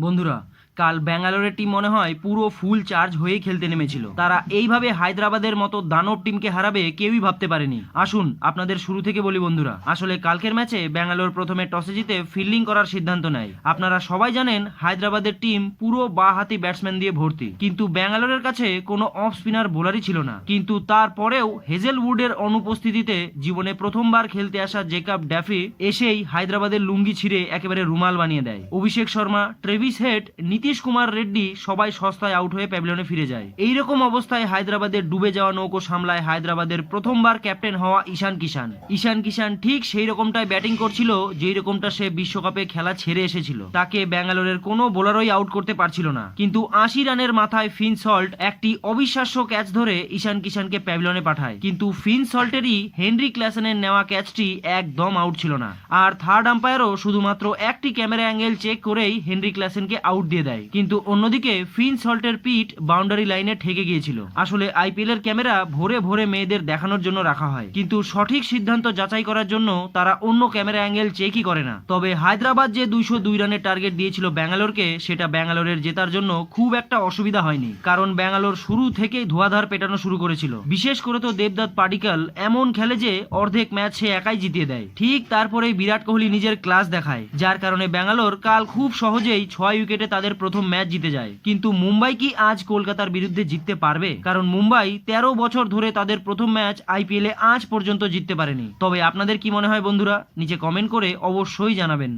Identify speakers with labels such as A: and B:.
A: বন্ধুরা, কাল ব্যাঙ্গালোরের টিম মনে হয় পুরো ফুল চার্জ হয়ে খেলতে নেমেছিল। তারা এইভাবে হায়দ্রাবাদের মতো দানব টিমকে হারাবে কেউই ভাবতে পারেনি। আসুন আপনাদের শুরু থেকে বলি বন্ধুরা, আসলে কালকের ম্যাচে ব্যাঙ্গালোর প্রথমে টসে জিতে ফিল্ডিং করার সিদ্ধান্ত নেয়। আপনারা সবাই জানেন হায়দ্রাবাদের টিম পুরো বাঁ হাতি ব্যাটসম্যান দিয়ে ভর্তি, কিন্তু ব্যাঙ্গালোরের কাছে কোনো অফ স্পিনার বোলারই ছিল না। কিন্তু তারপরেও হেজেলউডের অনুপস্থিতিতে জীবনে প্রথমবার খেলতে আসা জেকাব ড্যাফি এসেই হায়দ্রাবাদের লুঙ্গি ছিঁড়ে একেবারে রুমাল বানিয়ে দেয়। অভিষেক শর্মা, ট্রেভিস হেড, নীতিশ কুমার রেড্ডি সবাই সস্তায় আউট হয়ে প্যাভিলিয়নে ফিরে যায়। এইরকম অবস্থায় হায়দ্রাবাদের ডুবে যাওয়া নৌকো সামলায় হায়দ্রাবাদের প্রথমবার ক্যাপ্টেন হওয়া ঈশান কিষান ঠিক সেই রকমটাই ব্যাটিং করছিল যেই রকমটা সে বিশ্বকাপে খেলা ছেড়ে এসেছিল। তাকে ব্যাঙ্গালোরের কোনো বোলারই আউট করতে পারছিল না। কিন্তু ৮০ রানের মাথায় ফিন সল্ট একটি অবিশ্বাস্য ক্যাচ ধরে ঈশান কিষানকে প্যাভিলিয়নে পাঠায়। কিন্তু ফিন সল্টেরই হেনরি ক্ল্যাসেনের নেওয়া ক্যাচটি একদম আউট ছিল না। আর থার্ড আম্পায়ারও শুধুমাত্র একটি ক্যামেরা অ্যাঙ্গেল চেক করেই হেনরি ক্ল্যাসেনকে আউট দিয়ে দেয়। কিন্তু অন্যদিকে ফিন সল্টের পিঠ বাউন্ডারি লাইনে ঠেকে গিয়েছিল। আসলে আইপিএল এর ক্যামেরা ভোরে ভোরে মেয়েদের দেখানোর জন্য রাখা হয়, কিন্তু সঠিক সিদ্ধান্ত যাচাই করার জন্য তারা অন্য ক্যামেরা অ্যাঙ্গেল চেকই করে না। তবে হায়দ্রাবাদ যে 202 রানের টার্গেট দিয়েছিল ব্যাঙ্গালোরকে, সেটা ব্যাঙ্গালোরের জেতার জন্য খুব একটা অসুবিধা হয়নি, কারণ ব্যাঙ্গালোর শুরু থেকেই ধোঁয়াধার পেটানো শুরু করেছিল। বিশেষ করে তো দেবদত্ত পাডিক্কাল এমন খেলে যে অর্ধেক ম্যাচ সে একাই জিতিয়ে দেয়। ঠিক তারপরেই বিরাট কোহলি নিজের ক্লাস দেখায়, যার কারণে ব্যাঙ্গালোর কাল খুব সহজেই 6 উইকেটে তাদের প্রথম ম্যাচ জিতে যায়। কিন্তু মুম্বাই কি আজ কলকাতার বিরুদ্ধে জিততে পারবে? কারণ মুম্বাই 13 বছর ধরে তাদের প্রথম ম্যাচ আইপিএলে আজ পর্যন্ত জিততে পারেনি। তবে আপনাদের কি মনে হয় বন্ধুরা? নিচে কমেন্ট করে অবশ্যই জানাবেন।